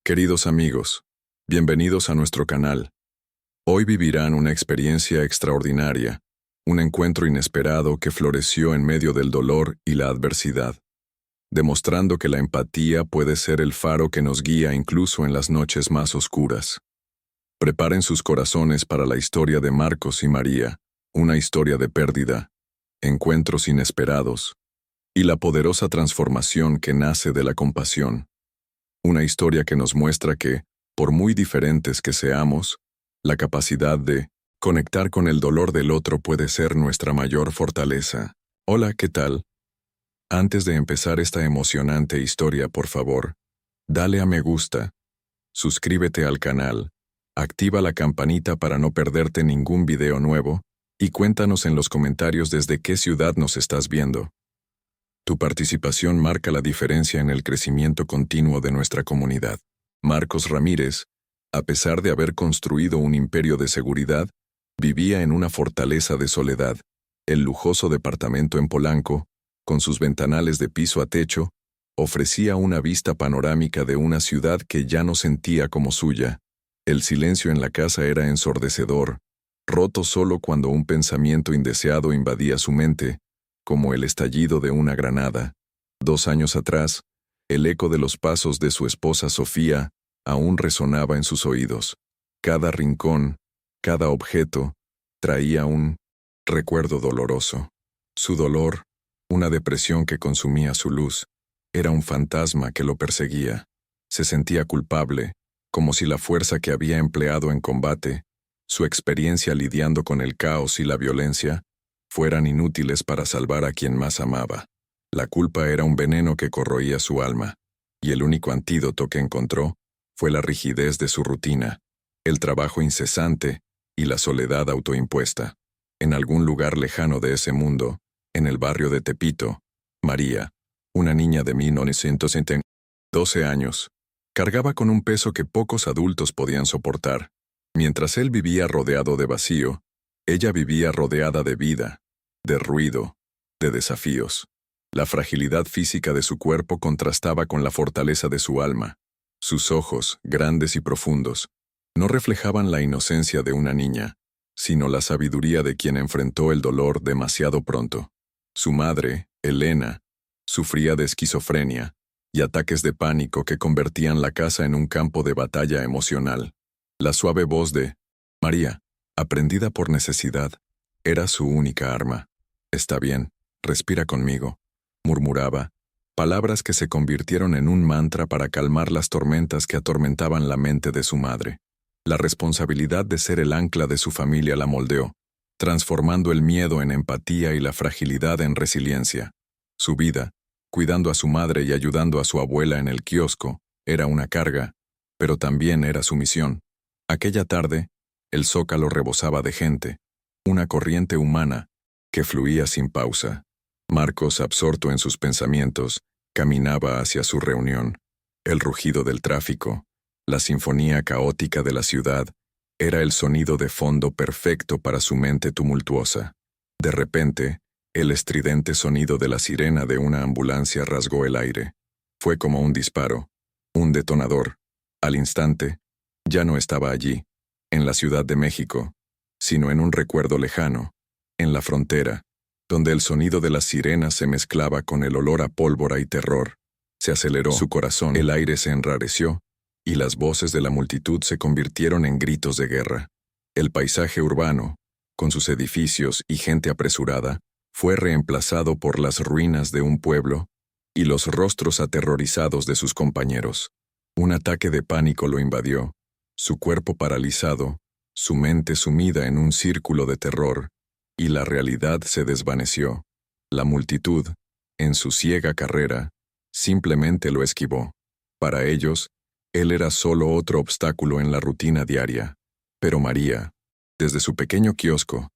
Queridos amigos, bienvenidos a nuestro canal. Hoy vivirán una experiencia extraordinaria, un encuentro inesperado que floreció en medio del dolor y la adversidad, demostrando que la empatía puede ser el faro que nos guía incluso en las noches más oscuras. Preparen sus corazones para la historia de Marcos y María, una historia de pérdida, encuentros inesperados y la poderosa transformación que nace de la compasión. Una historia que nos muestra que, por muy diferentes que seamos, la capacidad de conectar con el dolor del otro puede ser nuestra mayor fortaleza. Hola, ¿qué tal? Antes de empezar esta emocionante historia, por favor, dale a me gusta, suscríbete al canal, activa la campanita para no perderte ningún video nuevo, y cuéntanos en los comentarios desde qué ciudad nos estás viendo. Tu participación marca la diferencia en el crecimiento continuo de nuestra comunidad. Marcos Ramírez, a pesar de haber construido un imperio de seguridad, vivía en una fortaleza de soledad. El lujoso departamento en Polanco, con sus ventanales de piso a techo, ofrecía una vista panorámica de una ciudad que ya no sentía como suya. El silencio en la casa era ensordecedor, roto solo cuando un pensamiento indeseado invadía su mente, como el estallido de una granada. 2 años atrás, el eco de los pasos de su esposa Sofía aún resonaba en sus oídos. Cada rincón, cada objeto, traía un recuerdo doloroso. Su dolor, una depresión que consumía su luz, era un fantasma que lo perseguía. Se sentía culpable, como si la fuerza que había empleado en combate, su experiencia lidiando con el caos y la violencia, fueran inútiles para salvar a quien más amaba. La culpa era un veneno que corroía su alma, y el único antídoto que encontró fue la rigidez de su rutina, el trabajo incesante y la soledad autoimpuesta. En algún lugar lejano de ese mundo, en el barrio de Tepito, María, una niña de 12 años, cargaba con un peso que pocos adultos podían soportar. Mientras él vivía rodeado de vacío, ella vivía rodeada de vida, de ruido, de desafíos. La fragilidad física de su cuerpo contrastaba con la fortaleza de su alma. Sus ojos, grandes y profundos, no reflejaban la inocencia de una niña, sino la sabiduría de quien enfrentó el dolor demasiado pronto. Su madre, Elena, sufría de esquizofrenia y ataques de pánico que convertían la casa en un campo de batalla emocional. La suave voz de María, aprendida por necesidad, era su única arma. «Está bien, respira conmigo», murmuraba, palabras que se convirtieron en un mantra para calmar las tormentas que atormentaban la mente de su madre. La responsabilidad de ser el ancla de su familia la moldeó, transformando el miedo en empatía y la fragilidad en resiliencia. Su vida, cuidando a su madre y ayudando a su abuela en el kiosco, era una carga, pero también era su misión. Aquella tarde, el zócalo rebosaba de gente, una corriente humana que fluía sin pausa. Marcos, absorto en sus pensamientos, caminaba hacia su reunión. El rugido del tráfico, la sinfonía caótica de la ciudad, era el sonido de fondo perfecto para su mente tumultuosa. De repente, el estridente sonido de la sirena de una ambulancia rasgó el aire. Fue como un disparo, un detonador. Al instante, ya no estaba allí, en la Ciudad de México, sino en un recuerdo lejano, en la frontera, donde el sonido de las sirenas se mezclaba con el olor a pólvora y terror. Se aceleró su corazón, el aire se enrareció, y las voces de la multitud se convirtieron en gritos de guerra. El paisaje urbano, con sus edificios y gente apresurada, fue reemplazado por las ruinas de un pueblo y los rostros aterrorizados de sus compañeros. Un ataque de pánico lo invadió, su cuerpo paralizado, su mente sumida en un círculo de terror, y la realidad se desvaneció. La multitud, en su ciega carrera, simplemente lo esquivó. Para ellos, él era solo otro obstáculo en la rutina diaria. Pero María, desde su pequeño kiosco,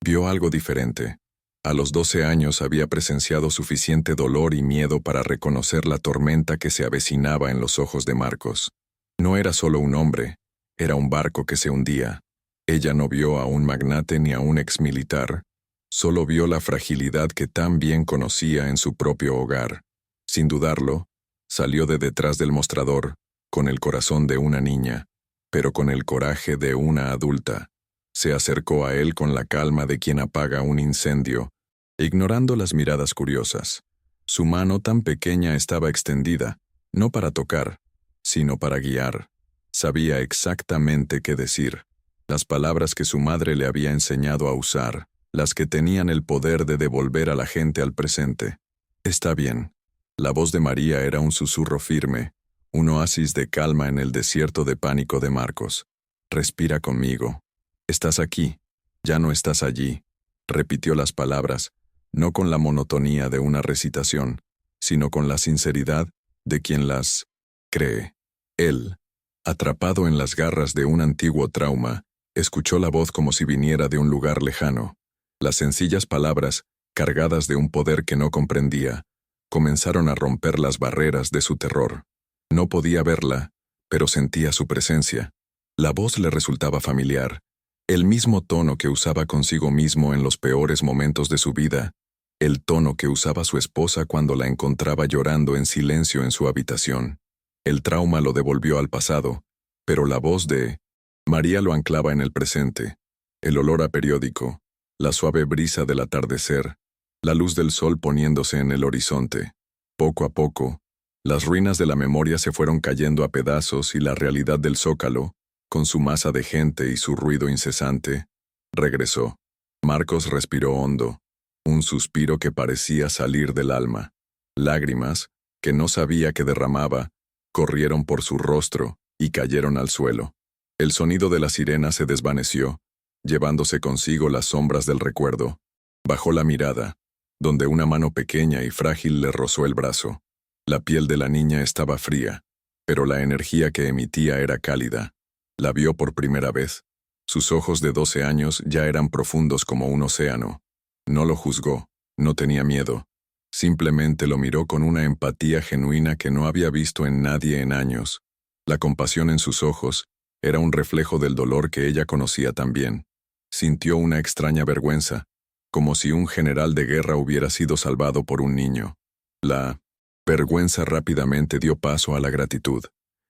vio algo diferente. A los 12 años había presenciado suficiente dolor y miedo para reconocer la tormenta que se avecinaba en los ojos de Marcos. No era solo un hombre, era un barco que se hundía. Ella no vio a un magnate ni a un exmilitar, solo vio la fragilidad que tan bien conocía en su propio hogar. Sin dudarlo, salió de detrás del mostrador, con el corazón de una niña, pero con el coraje de una adulta. Se acercó a él con la calma de quien apaga un incendio, ignorando las miradas curiosas. Su mano tan pequeña estaba extendida, no para tocar, sino para guiar. Sabía exactamente qué decir, las palabras que su madre le había enseñado a usar, las que tenían el poder de devolver a la gente al presente. Está bien. La voz de María era un susurro firme, un oasis de calma en el desierto de pánico de Marcos. Respira conmigo. Estás aquí, ya no estás allí. Repitió las palabras, no con la monotonía de una recitación, sino con la sinceridad de quien las cree. Él, atrapado en las garras de un antiguo trauma, escuchó la voz como si viniera de un lugar lejano. Las sencillas palabras, cargadas de un poder que no comprendía, comenzaron a romper las barreras de su terror. No podía verla, pero sentía su presencia. La voz le resultaba familiar, el mismo tono que usaba consigo mismo en los peores momentos de su vida, el tono que usaba su esposa cuando la encontraba llorando en silencio en su habitación. El trauma lo devolvió al pasado, pero la voz de María lo anclaba en el presente. El olor a periódico, la suave brisa del atardecer, la luz del sol poniéndose en el horizonte. Poco a poco, las ruinas de la memoria se fueron cayendo a pedazos y la realidad del Zócalo, con su masa de gente y su ruido incesante, regresó. Marcos respiró hondo, un suspiro que parecía salir del alma. Lágrimas, que no sabía que derramaba, corrieron por su rostro y cayeron al suelo. El sonido de la sirena se desvaneció, llevándose consigo las sombras del recuerdo. Bajó la mirada, donde una mano pequeña y frágil le rozó el brazo. La piel de la niña estaba fría, pero la energía que emitía era cálida. La vio por primera vez. Sus ojos de 12 años ya eran profundos como un océano. No lo juzgó, no tenía miedo. Simplemente lo miró con una empatía genuina que no había visto en nadie en años. La compasión en sus ojos era un reflejo del dolor que ella conocía también. Sintió una extraña vergüenza, como si un general de guerra hubiera sido salvado por un niño. La vergüenza rápidamente dio paso a la gratitud.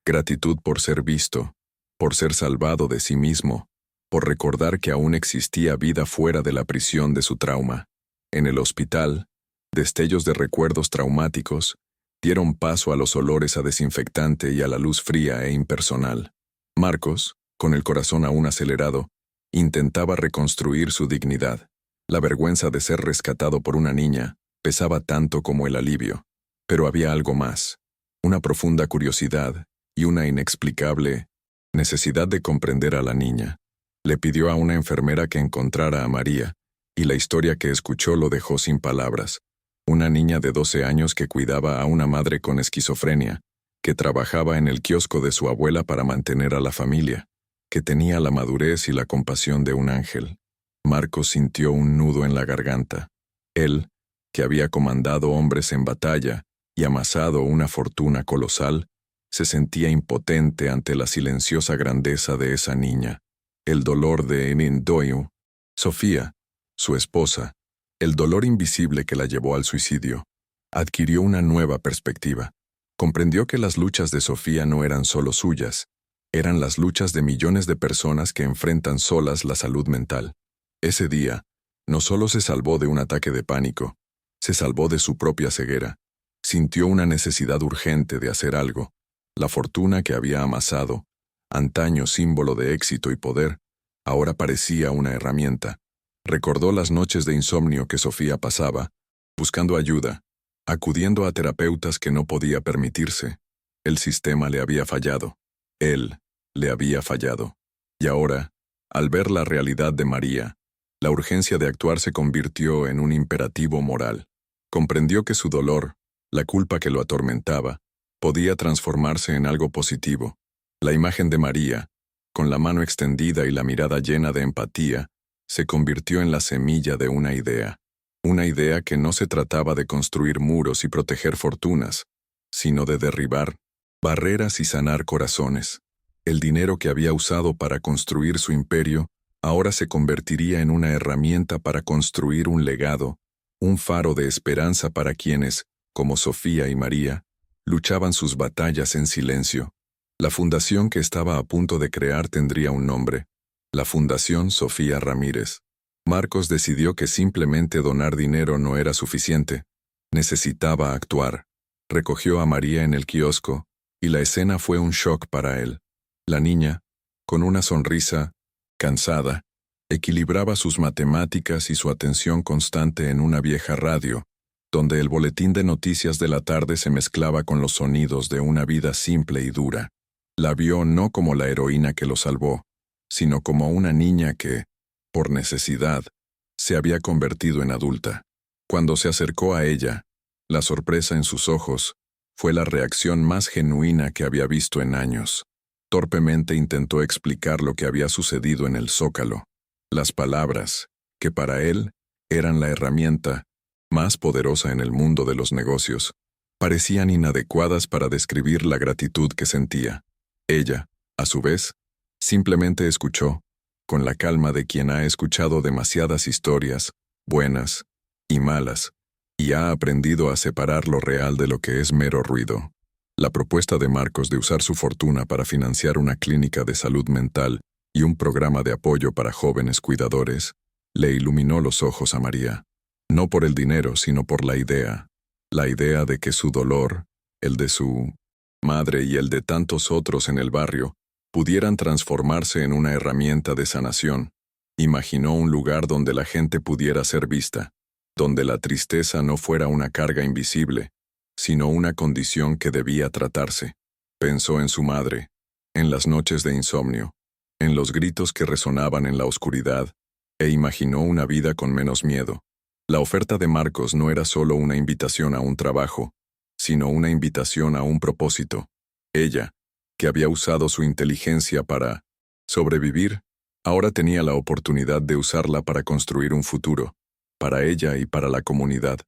Gratitud por ser visto, por ser salvado de sí mismo, por recordar que aún existía vida fuera de la prisión de su trauma. En el hospital, destellos de recuerdos traumáticos dieron paso a los olores a desinfectante y a la luz fría e impersonal. Marcos, con el corazón aún acelerado, intentaba reconstruir su dignidad. La vergüenza de ser rescatado por una niña pesaba tanto como el alivio. Pero había algo más, una profunda curiosidad y una inexplicable necesidad de comprender a la niña. Le pidió a una enfermera que encontrara a María, y la historia que escuchó lo dejó sin palabras. Una niña de 12 años que cuidaba a una madre con esquizofrenia, que trabajaba en el kiosco de su abuela para mantener a la familia, que tenía la madurez y la compasión de un ángel. Marcos sintió un nudo en la garganta. Él, que había comandado hombres en batalla y amasado una fortuna colosal, se sentía impotente ante la silenciosa grandeza de esa niña. El dolor de Nindoyu, Sofía, su esposa, el dolor invisible que la llevó al suicidio, adquirió una nueva perspectiva. Comprendió que las luchas de Sofía no eran solo suyas, eran las luchas de millones de personas que enfrentan solas la salud mental. Ese día, no solo se salvó de un ataque de pánico, se salvó de su propia ceguera. Sintió una necesidad urgente de hacer algo. La fortuna que había amasado, antaño símbolo de éxito y poder, ahora parecía una herramienta. Recordó las noches de insomnio que Sofía pasaba, buscando ayuda, acudiendo a terapeutas que no podía permitirse. El sistema le había fallado. Él le había fallado. Y ahora, al ver la realidad de María, la urgencia de actuar se convirtió en un imperativo moral. Comprendió que su dolor, la culpa que lo atormentaba, podía transformarse en algo positivo. La imagen de María, con la mano extendida y la mirada llena de empatía, se convirtió en la semilla de una idea que no se trataba de construir muros y proteger fortunas, sino de derribar barreras y sanar corazones. El dinero que había usado para construir su imperio ahora se convertiría en una herramienta para construir un legado, un faro de esperanza para quienes, como Sofía y María, luchaban sus batallas en silencio. La fundación que estaba a punto de crear tendría un nombre: la Fundación Sofía Ramírez. Marcos decidió que simplemente donar dinero no era suficiente. Necesitaba actuar. Recogió a María en el kiosco, y la escena fue un shock para él. La niña, con una sonrisa, cansada, equilibraba sus matemáticas y su atención constante en una vieja radio, donde el boletín de noticias de la tarde se mezclaba con los sonidos de una vida simple y dura. La vio no como la heroína que lo salvó, sino como una niña que, por necesidad, se había convertido en adulta. Cuando se acercó a ella, la sorpresa en sus ojos fue la reacción más genuina que había visto en años. Torpemente intentó explicar lo que había sucedido en el Zócalo. Las palabras, que para él eran la herramienta más poderosa en el mundo de los negocios, parecían inadecuadas para describir la gratitud que sentía. Ella, a su vez, simplemente escuchó, con la calma de quien ha escuchado demasiadas historias, buenas y malas, y ha aprendido a separar lo real de lo que es mero ruido. La propuesta de Marcos de usar su fortuna para financiar una clínica de salud mental y un programa de apoyo para jóvenes cuidadores le iluminó los ojos a María. No por el dinero, sino por la idea de que su dolor, el de su madre y el de tantos otros en el barrio, pudieran transformarse en una herramienta de sanación. Imaginó un lugar donde la gente pudiera ser vista, donde la tristeza no fuera una carga invisible, sino una condición que debía tratarse. Pensó en su madre, en las noches de insomnio, en los gritos que resonaban en la oscuridad, e imaginó una vida con menos miedo. La oferta de Marcos no era solo una invitación a un trabajo, sino una invitación a un propósito. Ella, que había usado su inteligencia para sobrevivir, ahora tenía la oportunidad de usarla para construir un futuro, para ella y para la comunidad.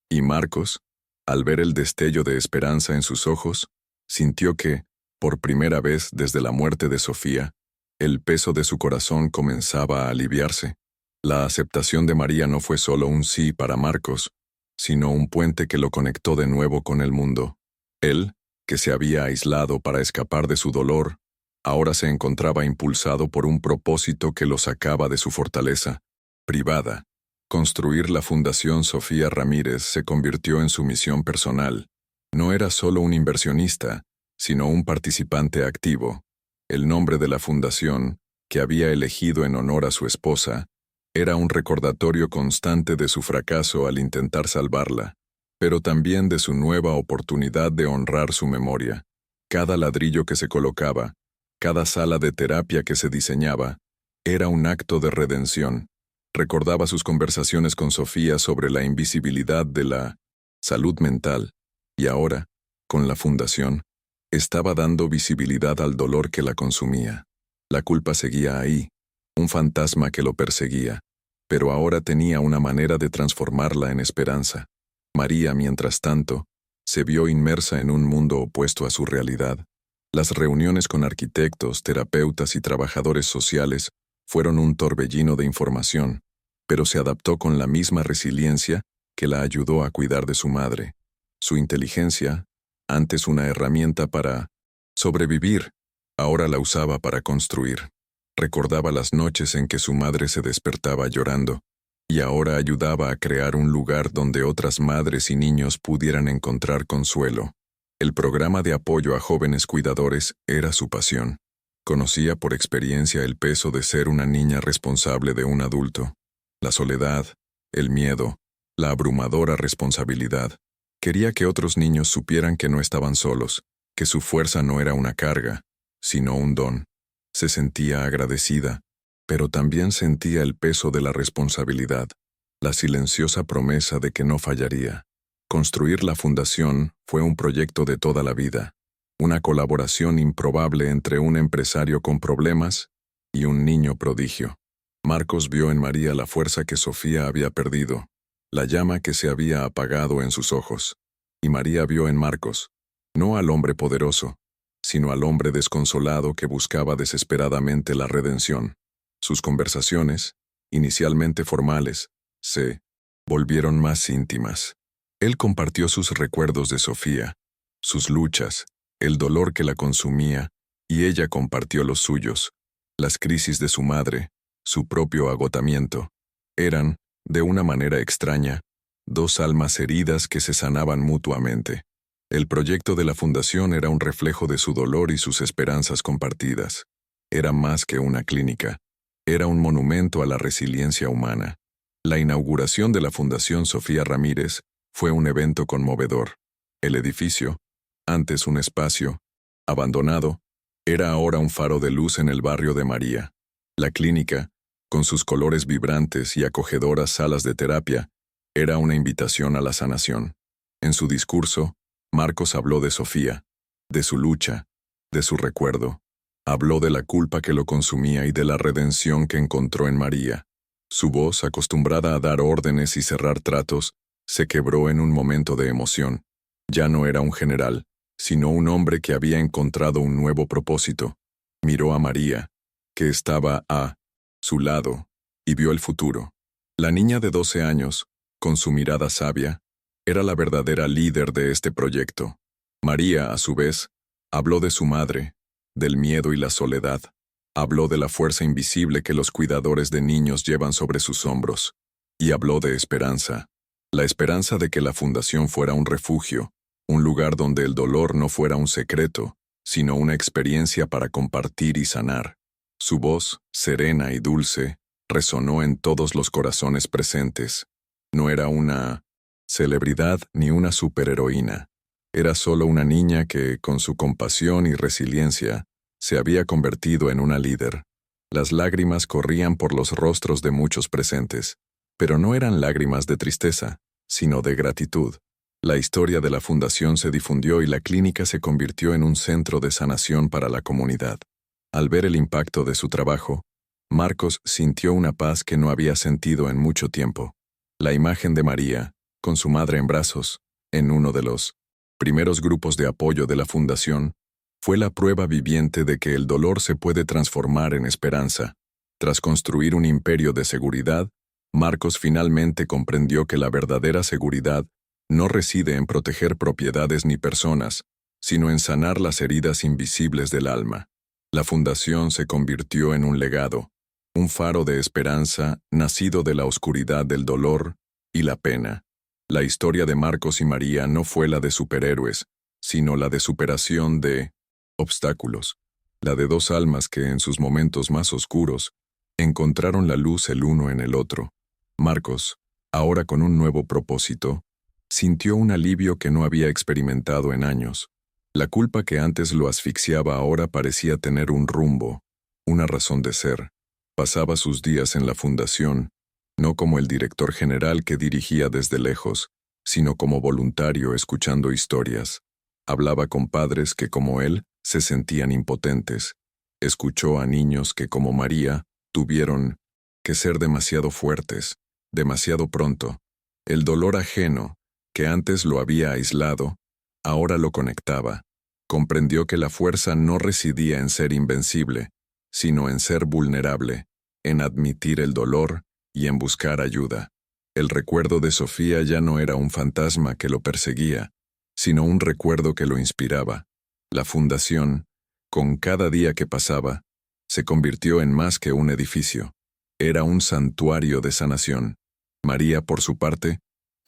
Y Marcos, al ver el destello de esperanza en sus ojos, sintió que, por primera vez desde la muerte de Sofía, el peso de su corazón comenzaba a aliviarse. La aceptación de María no fue solo un sí para Marcos, sino un puente que lo conectó de nuevo con el mundo. Él, que se había aislado para escapar de su dolor, ahora se encontraba impulsado por un propósito que lo sacaba de su fortaleza privada. Construir la Fundación Sofía Ramírez se convirtió en su misión personal. No era solo un inversionista, sino un participante activo. El nombre de la fundación, que había elegido en honor a su esposa, era un recordatorio constante de su fracaso al intentar salvarla, pero también de su nueva oportunidad de honrar su memoria. Cada ladrillo que se colocaba, cada sala de terapia que se diseñaba, era un acto de redención. Recordaba sus conversaciones con Sofía sobre la invisibilidad de la salud mental, y ahora, con la fundación, estaba dando visibilidad al dolor que la consumía. La culpa seguía ahí, un fantasma que lo perseguía, pero ahora tenía una manera de transformarla en esperanza. María, mientras tanto, se vio inmersa en un mundo opuesto a su realidad. Las reuniones con arquitectos, terapeutas y trabajadores sociales fueron un torbellino de información, pero se adaptó con la misma resiliencia que la ayudó a cuidar de su madre. Su inteligencia, antes una herramienta para sobrevivir, ahora la usaba para construir. Recordaba las noches en que su madre se despertaba llorando, y ahora ayudaba a crear un lugar donde otras madres y niños pudieran encontrar consuelo. El programa de apoyo a jóvenes cuidadores era su pasión. Conocía por experiencia el peso de ser una niña responsable de un adulto. La soledad, el miedo, la abrumadora responsabilidad. Quería que otros niños supieran que no estaban solos, que su fuerza no era una carga, sino un don. Se sentía agradecida, pero también sentía el peso de la responsabilidad, la silenciosa promesa de que no fallaría. Construir la fundación fue un proyecto de toda la vida, una colaboración improbable entre un empresario con problemas y un niño prodigio. Marcos vio en María la fuerza que Sofía había perdido, la llama que se había apagado en sus ojos. Y María vio en Marcos, no al hombre poderoso, sino al hombre desconsolado que buscaba desesperadamente la redención. Sus conversaciones, inicialmente formales, se volvieron más íntimas. Él compartió sus recuerdos de Sofía, sus luchas, el dolor que la consumía, y ella compartió los suyos. Las crisis de su madre, su propio agotamiento, eran, de una manera extraña, dos almas heridas que se sanaban mutuamente. El proyecto de la fundación era un reflejo de su dolor y sus esperanzas compartidas. Era más que una clínica. Era un monumento a la resiliencia humana. La inauguración de la Fundación Sofía Ramírez fue un evento conmovedor. El edificio, antes un espacio abandonado, era ahora un faro de luz en el barrio de María. La clínica, con sus colores vibrantes y acogedoras salas de terapia, era una invitación a la sanación. En su discurso, Marcos habló de Sofía, de su lucha, de su recuerdo. Habló de la culpa que lo consumía y de la redención que encontró en María. Su voz, acostumbrada a dar órdenes y cerrar tratos, se quebró en un momento de emoción. Ya no era un general, sino un hombre que había encontrado un nuevo propósito. Miró a María, que estaba a su lado, y vio el futuro. La niña de 12 años, con su mirada sabia, era la verdadera líder de este proyecto. María, a su vez, habló de su madre, del miedo y la soledad. Habló de la fuerza invisible que los cuidadores de niños llevan sobre sus hombros. Y habló de esperanza. La esperanza de que la fundación fuera un refugio, un lugar donde el dolor no fuera un secreto, sino una experiencia para compartir y sanar. Su voz, serena y dulce, resonó en todos los corazones presentes. No era una celebridad ni una superheroína. Era solo una niña que, con su compasión y resiliencia, se había convertido en una líder. Las lágrimas corrían por los rostros de muchos presentes, pero no eran lágrimas de tristeza, sino de gratitud. La historia de la fundación se difundió y la clínica se convirtió en un centro de sanación para la comunidad. Al ver el impacto de su trabajo, Marcos sintió una paz que no había sentido en mucho tiempo. La imagen de María, con su madre en brazos, en uno de los primeros grupos de apoyo de la fundación, fue la prueba viviente de que el dolor se puede transformar en esperanza. Tras construir un imperio de seguridad, Marcos finalmente comprendió que la verdadera seguridad no reside en proteger propiedades ni personas, sino en sanar las heridas invisibles del alma. La fundación se convirtió en un legado, un faro de esperanza nacido de la oscuridad del dolor y la pena. La historia de Marcos y María no fue la de superhéroes, sino la de superación de obstáculos, la de dos almas que en sus momentos más oscuros encontraron la luz el uno en el otro. Marcos, ahora con un nuevo propósito, sintió un alivio que no había experimentado en años. La culpa que antes lo asfixiaba ahora parecía tener un rumbo, una razón de ser. Pasaba sus días en la fundación, no como el director general que dirigía desde lejos, sino como voluntario escuchando historias. Hablaba con padres que, como él, se sentían impotentes. Escuchó a niños que, como María, tuvieron que ser demasiado fuertes, demasiado pronto. El dolor ajeno, que antes lo había aislado, ahora lo conectaba. Comprendió que la fuerza no residía en ser invencible, sino en ser vulnerable, en admitir el dolor y en buscar ayuda. El recuerdo de Sofía ya no era un fantasma que lo perseguía, sino un recuerdo que lo inspiraba. La fundación, con cada día que pasaba, se convirtió en más que un edificio. Era un santuario de sanación. María, por su parte,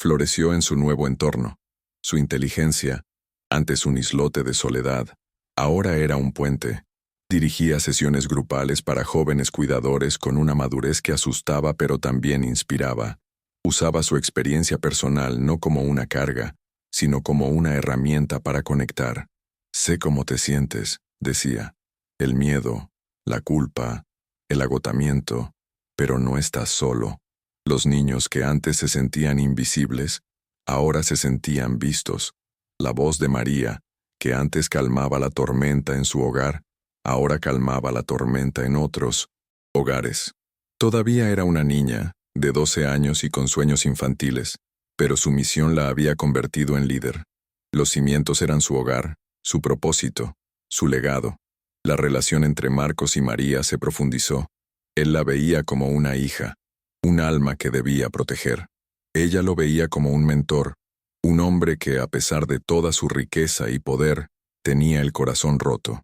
floreció en su nuevo entorno. Su inteligencia, antes un islote de soledad, ahora era un puente. Dirigía sesiones grupales para jóvenes cuidadores con una madurez que asustaba pero también inspiraba. Usaba su experiencia personal no como una carga, sino como una herramienta para conectar. «Sé cómo te sientes», decía. «El miedo, la culpa, el agotamiento, pero no estás solo». Los niños que antes se sentían invisibles, ahora se sentían vistos. La voz de María, que antes calmaba la tormenta en su hogar, ahora calmaba la tormenta en otros hogares. Todavía era una niña, de 12 años y con sueños infantiles, pero su misión la había convertido en líder. Los cimientos eran su hogar, su propósito, su legado. La relación entre Marcos y María se profundizó. Él la veía como una hija, un alma que debía proteger. Ella lo veía como un mentor, un hombre que, a pesar de toda su riqueza y poder, tenía el corazón roto.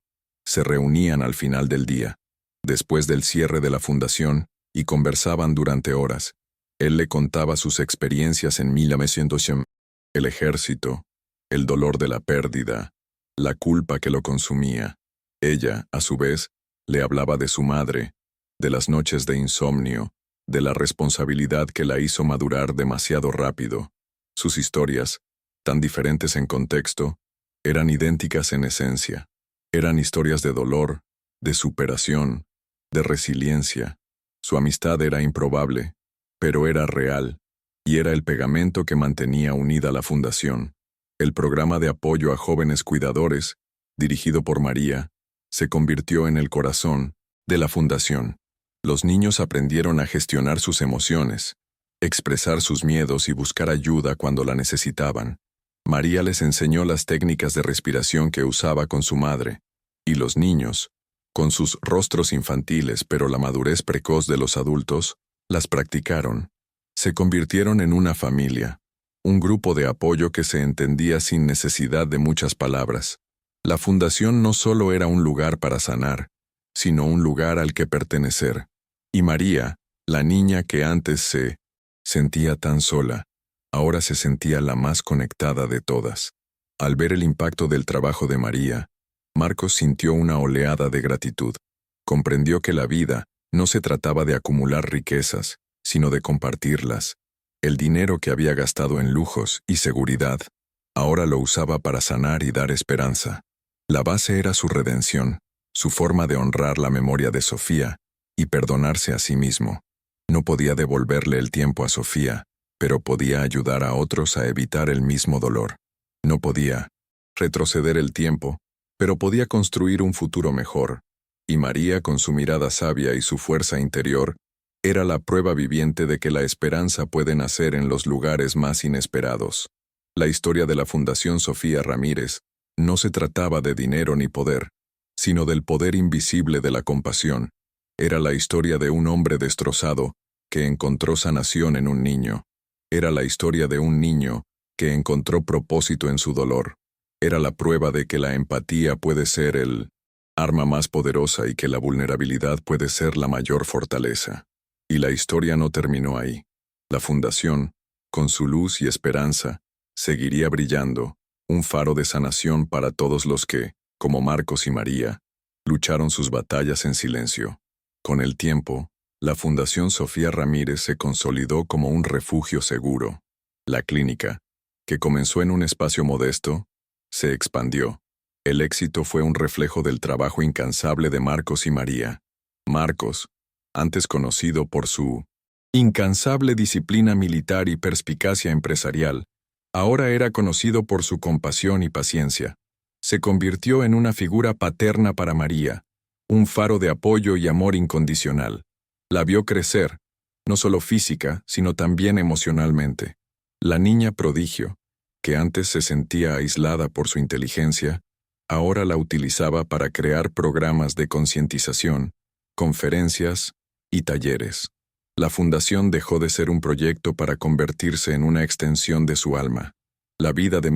Se reunían al final del día, después del cierre de la fundación, y conversaban durante horas. Él le contaba sus experiencias en 1900, el ejército, el dolor de la pérdida, la culpa que lo consumía. Ella, a su vez, le hablaba de su madre, de las noches de insomnio, de la responsabilidad que la hizo madurar demasiado rápido. Sus historias, tan diferentes en contexto, eran idénticas en esencia. Eran historias de dolor, de superación, de resiliencia. Su amistad era improbable, pero era real, y era el pegamento que mantenía unida la fundación. El programa de apoyo a jóvenes cuidadores, dirigido por María, se convirtió en el corazón de la fundación. Los niños aprendieron a gestionar sus emociones, expresar sus miedos y buscar ayuda cuando la necesitaban. María les enseñó las técnicas de respiración que usaba con su madre, y los niños, con sus rostros infantiles pero la madurez precoz de los adultos, las practicaron. Se convirtieron en una familia, un grupo de apoyo que se entendía sin necesidad de muchas palabras. La fundación no solo era un lugar para sanar, sino un lugar al que pertenecer. Y María, la niña que antes se sentía tan sola, ahora se sentía la más conectada de todas. Al ver el impacto del trabajo de María, Marcos sintió una oleada de gratitud. Comprendió que la vida no se trataba de acumular riquezas, sino de compartirlas. El dinero que había gastado en lujos y seguridad, ahora lo usaba para sanar y dar esperanza. La base era su redención, su forma de honrar la memoria de Sofía y perdonarse a sí mismo. No podía devolverle el tiempo a Sofía, pero podía ayudar a otros a evitar el mismo dolor. No podía retroceder el tiempo, pero podía construir un futuro mejor. Y María, con su mirada sabia y su fuerza interior, era la prueba viviente de que la esperanza puede nacer en los lugares más inesperados. La historia de la Fundación Sofía Ramírez no se trataba de dinero ni poder, sino del poder invisible de la compasión. Era la historia de un hombre destrozado que encontró sanación en un niño. Era la historia de un niño que encontró propósito en su dolor. Era la prueba de que la empatía puede ser el arma más poderosa y que la vulnerabilidad puede ser la mayor fortaleza. Y la historia no terminó ahí. La fundación, con su luz y esperanza, seguiría brillando, un faro de sanación para todos los que, como Marcos y María, lucharon sus batallas en silencio. Con el tiempo, la Fundación Sofía Ramírez se consolidó como un refugio seguro. La clínica, que comenzó en un espacio modesto, se expandió. El éxito fue un reflejo del trabajo incansable de Marcos y María. Marcos, antes conocido por su incansable disciplina militar y perspicacia empresarial, ahora era conocido por su compasión y paciencia. Se convirtió en una figura paterna para María, un faro de apoyo y amor incondicional. La vio crecer, no solo física, sino también emocionalmente. La niña prodigio, que antes se sentía aislada por su inteligencia, ahora la utilizaba para crear programas de concientización, conferencias y talleres. La fundación dejó de ser un proyecto para convertirse en una extensión de su alma. La vida de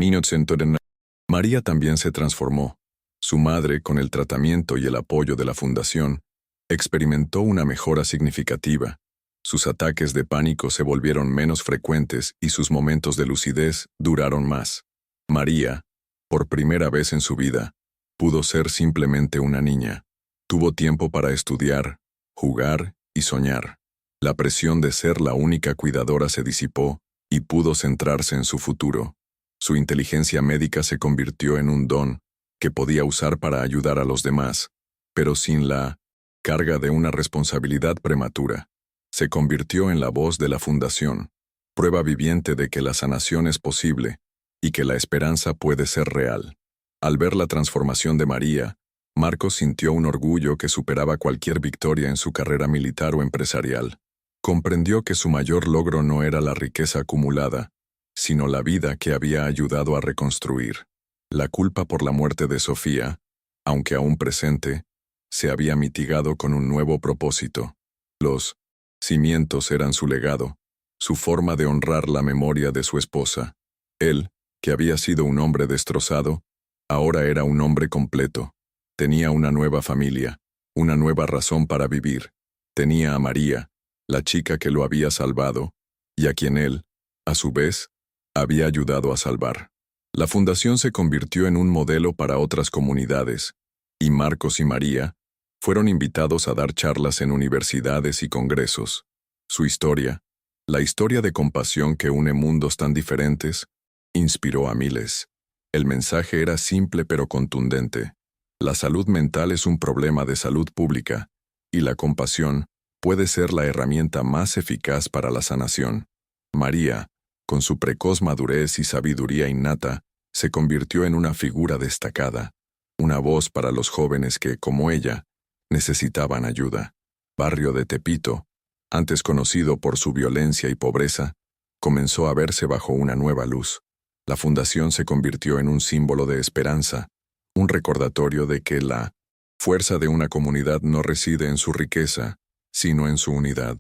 María también se transformó. Su madre, con el tratamiento y el apoyo de la fundación, experimentó una mejora significativa. Sus ataques de pánico se volvieron menos frecuentes y sus momentos de lucidez duraron más. María, por primera vez en su vida, pudo ser simplemente una niña. Tuvo tiempo para estudiar, jugar y soñar. La presión de ser la única cuidadora se disipó y pudo centrarse en su futuro. Su inteligencia médica se convirtió en un don que podía usar para ayudar a los demás, pero sin la carga de una responsabilidad prematura. Se convirtió en la voz de la fundación, prueba viviente de que la sanación es posible y que la esperanza puede ser real. Al ver la transformación de María, Marcos sintió un orgullo que superaba cualquier victoria en su carrera militar o empresarial. Comprendió que su mayor logro no era la riqueza acumulada, sino la vida que había ayudado a reconstruir. La culpa por la muerte de Sofía, aunque aún presente, se había mitigado con un nuevo propósito. Los cimientos eran su legado, su forma de honrar la memoria de su esposa. Él, que había sido un hombre destrozado, ahora era un hombre completo. Tenía una nueva familia, una nueva razón para vivir. Tenía a María, la chica que lo había salvado, y a quien él, a su vez, había ayudado a salvar. La fundación se convirtió en un modelo para otras comunidades, y Marcos y María fueron invitados a dar charlas en universidades y congresos. Su historia, la historia de compasión que une mundos tan diferentes, inspiró a miles. El mensaje era simple pero contundente. La salud mental es un problema de salud pública, y la compasión puede ser la herramienta más eficaz para la sanación. María, con su precoz madurez y sabiduría innata, se convirtió en una figura destacada, una voz para los jóvenes que, como ella, necesitaban ayuda. Barrio de Tepito, antes conocido por su violencia y pobreza, comenzó a verse bajo una nueva luz. La fundación se convirtió en un símbolo de esperanza, un recordatorio de que la fuerza de una comunidad no reside en su riqueza, sino en su unidad.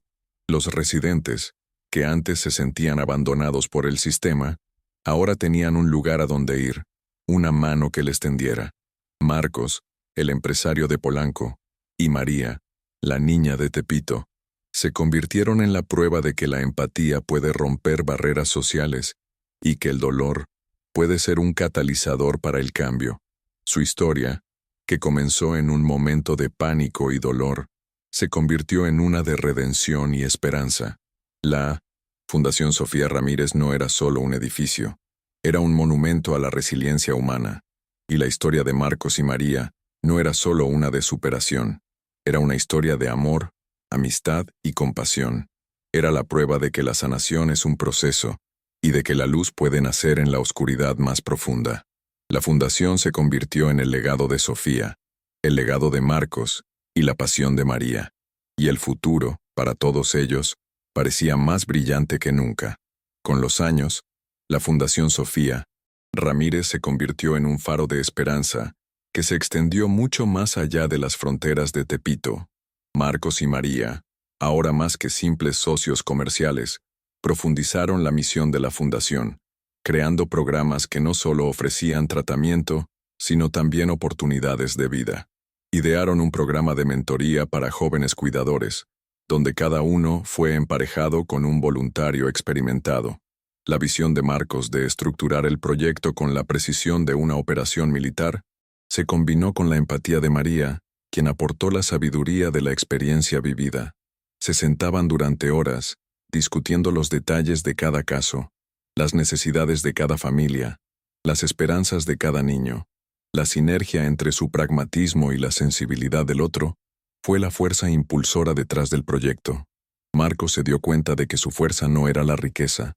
Los residentes, que antes se sentían abandonados por el sistema, ahora tenían un lugar a donde ir, una mano que les tendiera. Marcos, el empresario de Polanco, y María, la niña de Tepito, se convirtieron en la prueba de que la empatía puede romper barreras sociales y que el dolor puede ser un catalizador para el cambio. Su historia, que comenzó en un momento de pánico y dolor, se convirtió en una de redención y esperanza. La Fundación Sofía Ramírez no era solo un edificio, era un monumento a la resiliencia humana, y la historia de Marcos y María no era solo una de superación, era una historia de amor, amistad y compasión. Era la prueba de que la sanación es un proceso, y de que la luz puede nacer en la oscuridad más profunda. La fundación se convirtió en el legado de Sofía, el legado de Marcos y la pasión de María, y el futuro, para todos ellos, parecía más brillante que nunca. Con los años, la Fundación Sofía Ramírez se convirtió en un faro de esperanza que se extendió mucho más allá de las fronteras de Tepito. Marcos y María, ahora más que simples socios comerciales, profundizaron la misión de la fundación, creando programas que no solo ofrecían tratamiento, sino también oportunidades de vida. Idearon un programa de mentoría para jóvenes cuidadores, donde cada uno fue emparejado con un voluntario experimentado. La visión de Marcos de estructurar el proyecto con la precisión de una operación militar se combinó con la empatía de María, quien aportó la sabiduría de la experiencia vivida. Se sentaban durante horas, discutiendo los detalles de cada caso, las necesidades de cada familia, las esperanzas de cada niño. La sinergia entre su pragmatismo y la sensibilidad del otro fue la fuerza impulsora detrás del proyecto. Marcos se dio cuenta de que su fuerza no era la riqueza,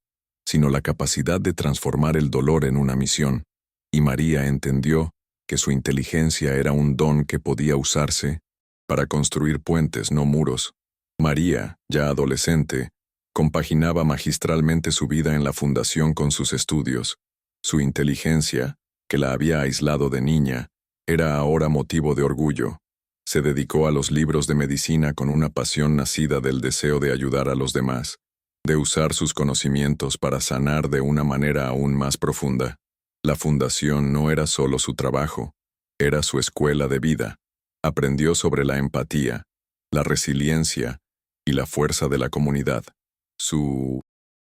sino la capacidad de transformar el dolor en una misión, y María entendió que su inteligencia era un don que podía usarse para construir puentes, no muros. María, ya adolescente, compaginaba magistralmente su vida en la fundación con sus estudios. Su inteligencia, que la había aislado de niña, era ahora motivo de orgullo. Se dedicó a los libros de medicina con una pasión nacida del deseo de ayudar a los demás, de usar sus conocimientos para sanar de una manera aún más profunda. La fundación no era solo su trabajo, era su escuela de vida. Aprendió sobre la empatía, la resiliencia y la fuerza de la comunidad. Su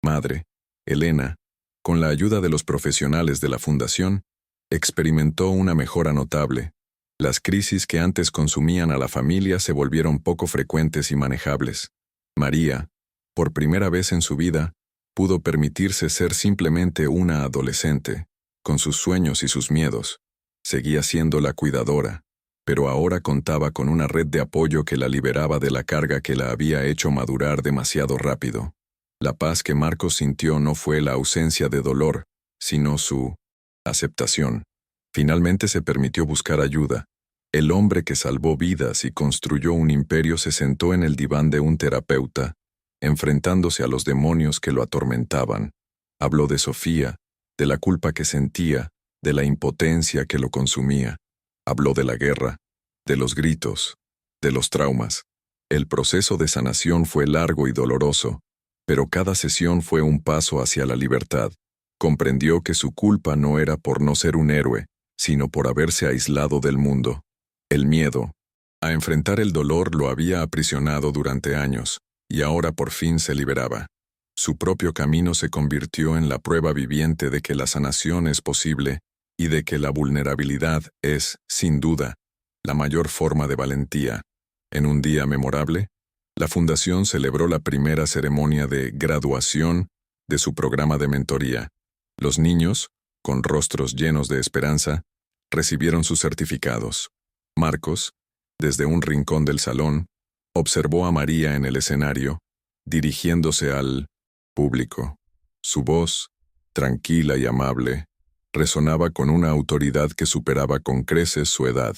madre, Elena, con la ayuda de los profesionales de la fundación, experimentó una mejora notable. Las crisis que antes consumían a la familia se volvieron poco frecuentes y manejables. María, por primera vez en su vida, pudo permitirse ser simplemente una adolescente, con sus sueños y sus miedos. Seguía siendo la cuidadora, pero ahora contaba con una red de apoyo que la liberaba de la carga que la había hecho madurar demasiado rápido. La paz que Marcos sintió no fue la ausencia de dolor, sino su aceptación. Finalmente se permitió buscar ayuda. El hombre que salvó vidas y construyó un imperio se sentó en el diván de un terapeuta, enfrentándose a los demonios que lo atormentaban. Habló de Sofía, de la culpa que sentía, de la impotencia que lo consumía. Habló de la guerra, de los gritos, de los traumas. El proceso de sanación fue largo y doloroso, pero cada sesión fue un paso hacia la libertad. Comprendió que su culpa no era por no ser un héroe, sino por haberse aislado del mundo. El miedo a enfrentar el dolor lo había aprisionado durante años, y ahora por fin se liberaba. Su propio camino se convirtió en la prueba viviente de que la sanación es posible y de que la vulnerabilidad es, sin duda, la mayor forma de valentía. En un día memorable, la Fundación celebró la primera ceremonia de graduación de su programa de mentoría. Los niños, con rostros llenos de esperanza, recibieron sus certificados. Marcos, desde un rincón del salón, observó a María en el escenario, dirigiéndose al público. Su voz, tranquila y amable, resonaba con una autoridad que superaba con creces su edad.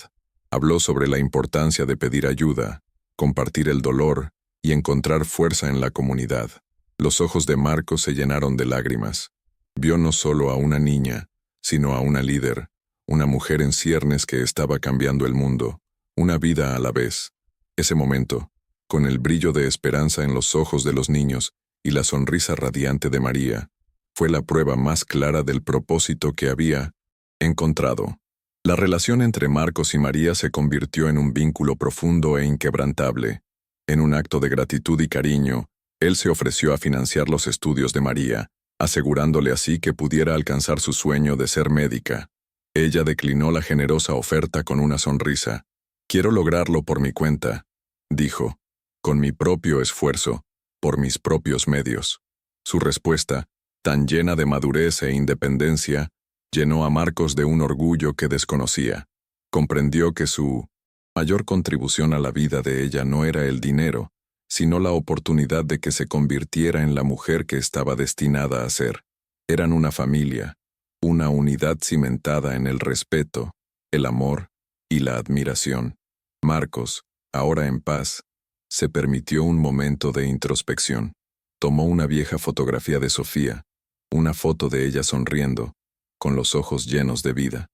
Habló sobre la importancia de pedir ayuda, compartir el dolor y encontrar fuerza en la comunidad. Los ojos de Marcos se llenaron de lágrimas. Vio no solo a una niña, sino a una líder, una mujer en ciernes que estaba cambiando el mundo, una vida a la vez. Ese momento, con el brillo de esperanza en los ojos de los niños y la sonrisa radiante de María, fue la prueba más clara del propósito que había encontrado. La relación entre Marcos y María se convirtió en un vínculo profundo e inquebrantable. En un acto de gratitud y cariño, él se ofreció a financiar los estudios de María, asegurándole así que pudiera alcanzar su sueño de ser médica. Ella declinó la generosa oferta con una sonrisa. «Quiero lograrlo por mi cuenta», dijo, «con mi propio esfuerzo, por mis propios medios». Su respuesta, tan llena de madurez e independencia, llenó a Marcos de un orgullo que desconocía. Comprendió que su mayor contribución a la vida de ella no era el dinero, sino la oportunidad de que se convirtiera en la mujer que estaba destinada a ser. Eran una familia, una unidad cimentada en el respeto, el amor y la admiración. Marcos, ahora en paz, se permitió un momento de introspección. Tomó una vieja fotografía de Sofía, una foto de ella sonriendo, con los ojos llenos de vida.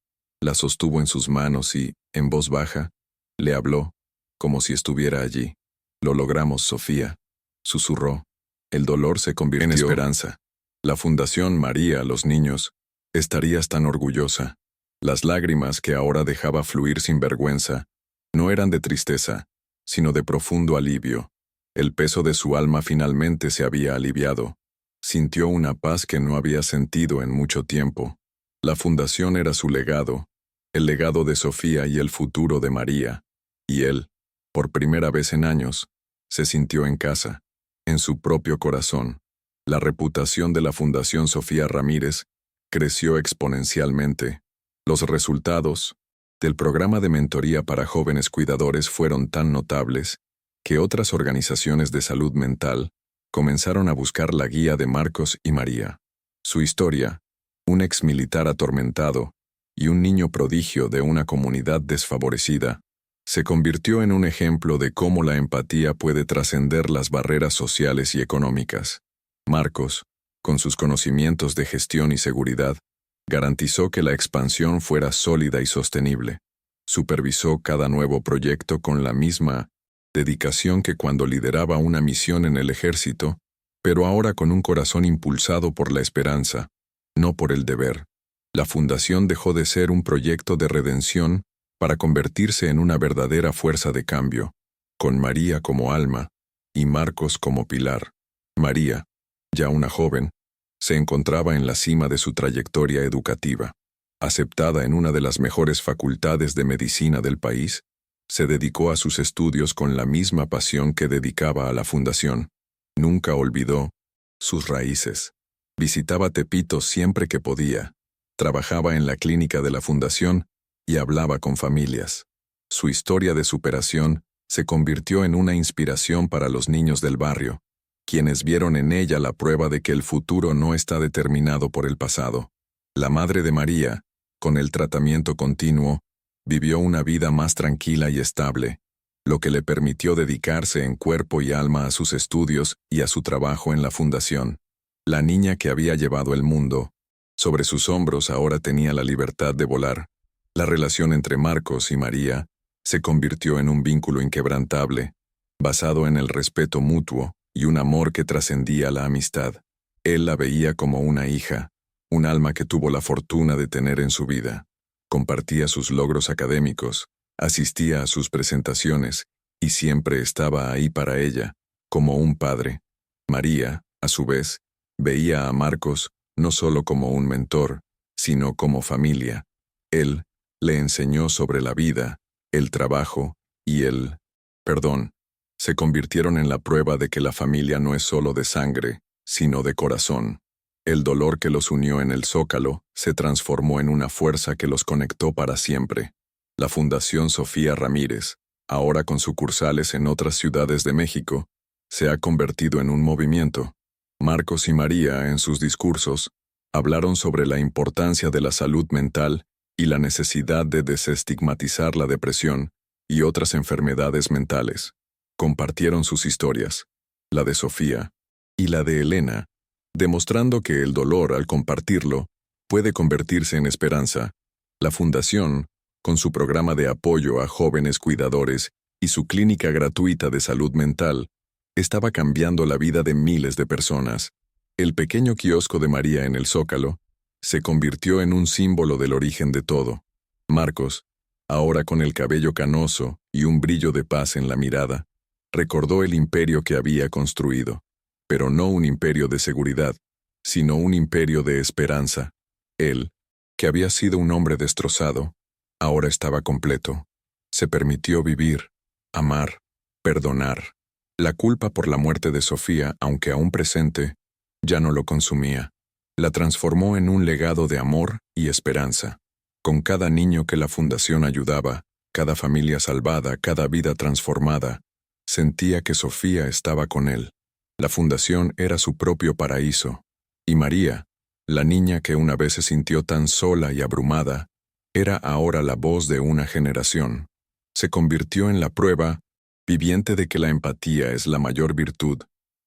La sostuvo en sus manos y, en voz baja, le habló, como si estuviera allí. «Lo logramos, Sofía», susurró. El dolor se convirtió en esperanza. La Fundación María a los niños, estarías tan orgullosa. Las lágrimas que ahora dejaba fluir sin vergüenza, no eran de tristeza, sino de profundo alivio. El peso de su alma finalmente se había aliviado. Sintió una paz que no había sentido en mucho tiempo. La Fundación era su legado, el legado de Sofía y el futuro de María. Y él, por primera vez en años, se sintió en casa, en su propio corazón. La reputación de la Fundación Sofía Ramírez creció exponencialmente. Los resultados del programa de mentoría para jóvenes cuidadores fueron tan notables que otras organizaciones de salud mental comenzaron a buscar la guía de Marcos y María. Su historia, un exmilitar atormentado y un niño prodigio de una comunidad desfavorecida, se convirtió en un ejemplo de cómo la empatía puede trascender las barreras sociales y económicas. Marcos, con sus conocimientos de gestión y seguridad, garantizó que la expansión fuera sólida y sostenible. Supervisó cada nuevo proyecto con la misma dedicación que cuando lideraba una misión en el ejército, pero ahora con un corazón impulsado por la esperanza, no por el deber. La Fundación dejó de ser un proyecto de redención para convertirse en una verdadera fuerza de cambio, con María como alma y Marcos como pilar. María, ya una joven, se encontraba en la cima de su trayectoria educativa. Aceptada en una de las mejores facultades de medicina del país, se dedicó a sus estudios con la misma pasión que dedicaba a la Fundación. Nunca olvidó sus raíces. Visitaba Tepito siempre que podía. Trabajaba en la clínica de la Fundación y hablaba con familias. Su historia de superación se convirtió en una inspiración para los niños del barrio, quienes vieron en ella la prueba de que el futuro no está determinado por el pasado. La madre de María, con el tratamiento continuo, vivió una vida más tranquila y estable, lo que le permitió dedicarse en cuerpo y alma a sus estudios y a su trabajo en la Fundación. La niña que había llevado el mundo, sobre sus hombros ahora tenía la libertad de volar. La relación entre Marcos y María se convirtió en un vínculo inquebrantable, basado en el respeto mutuo y un amor que trascendía la amistad. Él la veía como una hija, un alma que tuvo la fortuna de tener en su vida. Compartía sus logros académicos, Asistía a sus presentaciones y siempre estaba ahí para ella, como un padre. María, a su vez, veía a Marcos no solo como un mentor, sino como familia. Él le enseñó sobre la vida, el trabajo y se convirtieron en la prueba de que la familia no es solo de sangre, sino de corazón. El dolor que los unió en el Zócalo se transformó en una fuerza que los conectó para siempre. La Fundación Sofía Ramírez, ahora con sucursales en otras ciudades de México, se ha convertido en un movimiento. Marcos y María, en sus discursos, hablaron sobre la importancia de la salud mental y la necesidad de desestigmatizar la depresión y otras enfermedades mentales. Compartieron sus historias, la de Sofía y la de Elena, demostrando que el dolor, al compartirlo, puede convertirse en esperanza. La Fundación, con su programa de apoyo a jóvenes cuidadores y su clínica gratuita de salud mental, estaba cambiando la vida de miles de personas. El pequeño kiosco de María en el Zócalo se convirtió en un símbolo del origen de todo. Marcos, ahora con el cabello canoso y un brillo de paz en la mirada, recordó el imperio que había construido, pero no un imperio de seguridad, sino un imperio de esperanza. Él, que había sido un hombre destrozado, ahora estaba completo. Se permitió vivir, amar, perdonar. La culpa por la muerte de Sofía, aunque aún presente, ya no lo consumía. La transformó en un legado de amor y esperanza. Con cada niño que la Fundación ayudaba, cada familia salvada, cada vida transformada, sentía que Sofía estaba con él. La Fundación era su propio paraíso. Y María, la niña que una vez se sintió tan sola y abrumada, era ahora la voz de una generación. Se convirtió en la prueba viviente de que la empatía es la mayor virtud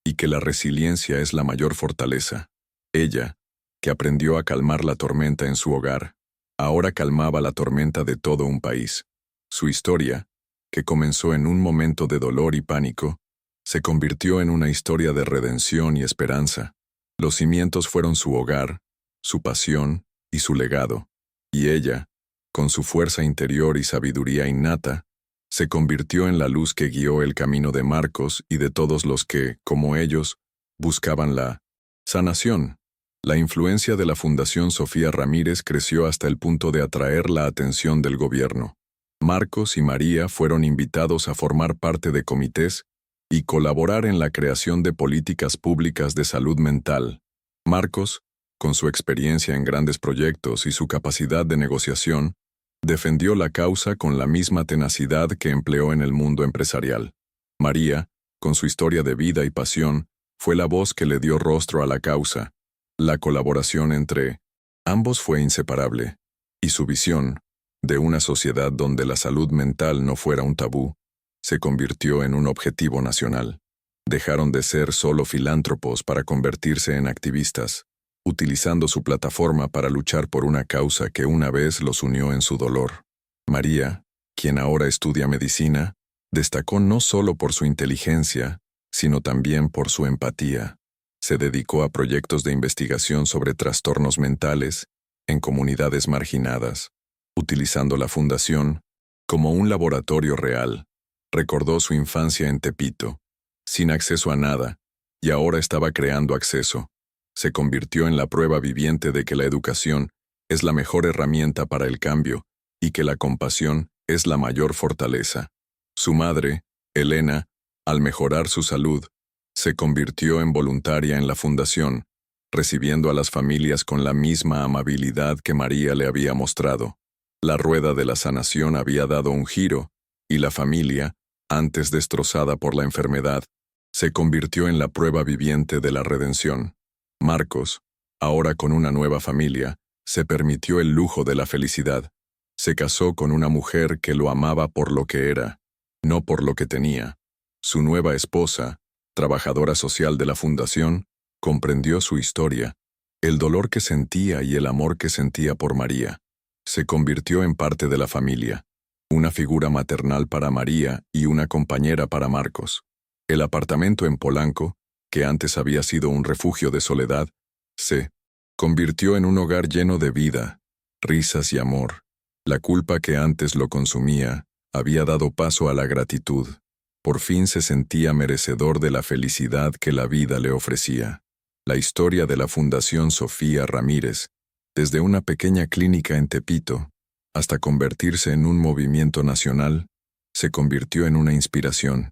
y que la resiliencia es la mayor fortaleza. Ella, que aprendió a calmar la tormenta en su hogar, ahora calmaba la tormenta de todo un país. Su historia, que comenzó en un momento de dolor y pánico, se convirtió en una historia de redención y esperanza. Los cimientos fueron su hogar, su pasión y su legado. Y ella, con su fuerza interior y sabiduría innata, se convirtió en la luz que guió el camino de Marcos y de todos los que, como ellos, buscaban la sanación. La influencia de la Fundación Sofía Ramírez creció hasta el punto de atraer la atención del gobierno. Marcos y María fueron invitados a formar parte de comités y colaborar en la creación de políticas públicas de salud mental. Marcos, con su experiencia en grandes proyectos y su capacidad de negociación, defendió la causa con la misma tenacidad que empleó en el mundo empresarial. María, con su historia de vida y pasión, fue la voz que le dio rostro a la causa. La colaboración entre ambos fue inseparable, y su visión, de una sociedad donde la salud mental no fuera un tabú, se convirtió en un objetivo nacional. Dejaron de ser solo filántropos para convertirse en activistas, utilizando su plataforma para luchar por una causa que una vez los unió en su dolor. María, quien ahora estudia medicina, destacó no solo por su inteligencia, sino también por su empatía. Se dedicó a proyectos de investigación sobre trastornos mentales en comunidades marginadas, utilizando la Fundación como un laboratorio real. Recordó su infancia en Tepito, sin acceso a nada, y ahora estaba creando acceso. Se convirtió en la prueba viviente de que la educación es la mejor herramienta para el cambio y que la compasión es la mayor fortaleza. Su madre, Elena, al mejorar su salud, se convirtió en voluntaria en la Fundación, recibiendo a las familias con la misma amabilidad que María le había mostrado. La rueda de la sanación había dado un giro, y la familia, antes destrozada por la enfermedad, se convirtió en la prueba viviente de la redención. Marcos, ahora con una nueva familia, se permitió el lujo de la felicidad. Se casó con una mujer que lo amaba por lo que era, no por lo que tenía. Su nueva esposa, trabajadora social de la Fundación, comprendió su historia, el dolor que sentía y el amor que sentía por María. Se convirtió en parte de la familia, una figura maternal para María y una compañera para Marcos. El apartamento en Polanco, que antes había sido un refugio de soledad, se convirtió en un hogar lleno de vida, risas y amor. La culpa que antes lo consumía Había dado paso a la gratitud. Por fin se sentía merecedor de la felicidad que la vida le ofrecía. La historia de la Fundación Sofía Ramírez, desde una pequeña clínica en Tepito, hasta convertirse en un movimiento nacional, se convirtió en una inspiración.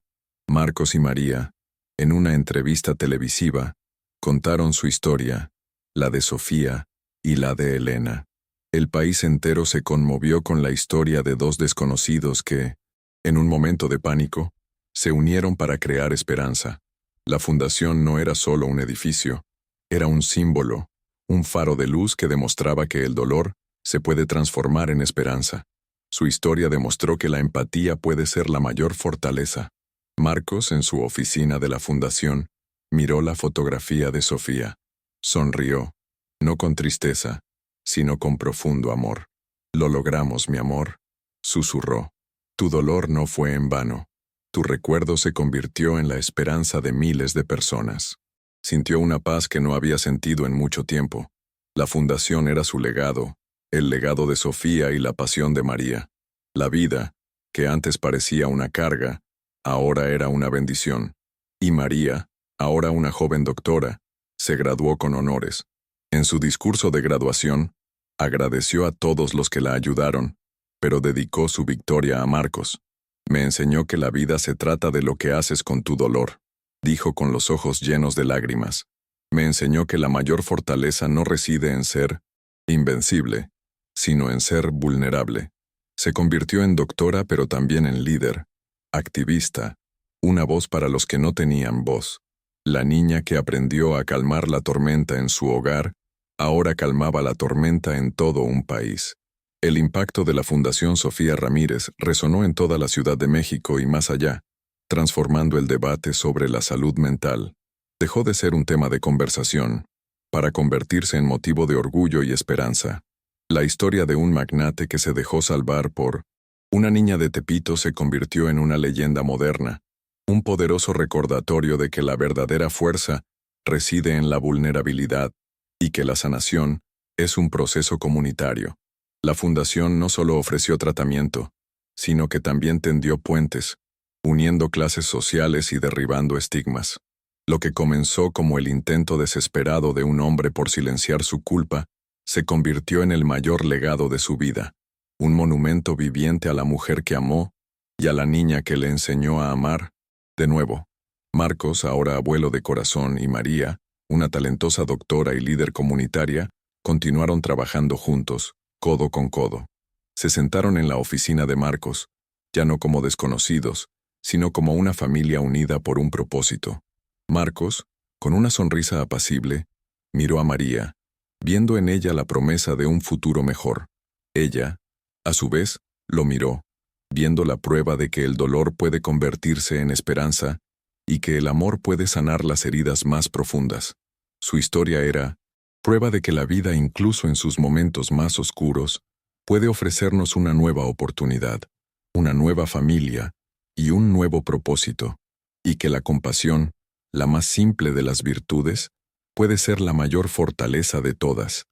Marcos y María, en una entrevista televisiva, contaron su historia, la de Sofía y la de Elena. El país entero se conmovió con la historia de dos desconocidos que, en un momento de pánico, se unieron para crear esperanza. La fundación no era solo un edificio, era un símbolo, un faro de luz que demostraba que el dolor se puede transformar en esperanza. Su historia demostró que la empatía puede ser la mayor fortaleza. Marcos, en su oficina de la fundación, miró la fotografía de Sofía. Sonrió, no con tristeza, sino con profundo amor. «Lo logramos, mi amor», susurró. «Tu dolor no fue en vano. Tu recuerdo se convirtió en la esperanza de miles de personas». Sintió una paz que no había sentido en mucho tiempo. La fundación era su legado, el legado de Sofía y la pasión de María. La vida, que antes parecía una carga, ahora era una bendición. Y María, ahora una joven doctora, se graduó con honores. En su discurso de graduación, agradeció a todos los que la ayudaron, pero dedicó su victoria a Marcos. «Me enseñó que la vida se trata de lo que haces con tu dolor», dijo con los ojos llenos de lágrimas. «Me enseñó que la mayor fortaleza no reside en ser invencible, sino en ser vulnerable». Se convirtió en doctora, pero también en líder, activista, una voz para los que no tenían voz. La niña que aprendió a calmar la tormenta en su hogar, ahora calmaba la tormenta en todo un país. El impacto de la Fundación Sofía Ramírez resonó en toda la Ciudad de México y más allá, transformando el debate sobre la salud mental. Dejó de ser un tema de conversación, para convertirse en motivo de orgullo y esperanza. La historia de un magnate que se dejó salvar por una niña de Tepito se convirtió en una leyenda moderna, un poderoso recordatorio de que la verdadera fuerza reside en la vulnerabilidad y que la sanación es un proceso comunitario. La fundación no solo ofreció tratamiento, sino que también tendió puentes, uniendo clases sociales y derribando estigmas. Lo que comenzó como el intento desesperado de un hombre por silenciar su culpa, se convirtió en el mayor legado de su vida, un monumento viviente a la mujer que amó y a la niña que le enseñó a amar. De nuevo, Marcos, ahora abuelo de corazón, y María, una talentosa doctora y líder comunitaria, continuaron trabajando juntos, codo con codo. Se sentaron en la oficina de Marcos, ya no como desconocidos, sino como una familia unida por un propósito. Marcos, con una sonrisa apacible, miró a María, viendo en ella la promesa de un futuro mejor. Ella, a su vez, lo miró, viendo la prueba de que el dolor puede convertirse en esperanza y que el amor puede sanar las heridas más profundas. Su historia era prueba de que la vida, incluso en sus momentos más oscuros, puede ofrecernos una nueva oportunidad, una nueva familia y un nuevo propósito, y que la compasión, la más simple de las virtudes, puede ser la mayor fortaleza de todas.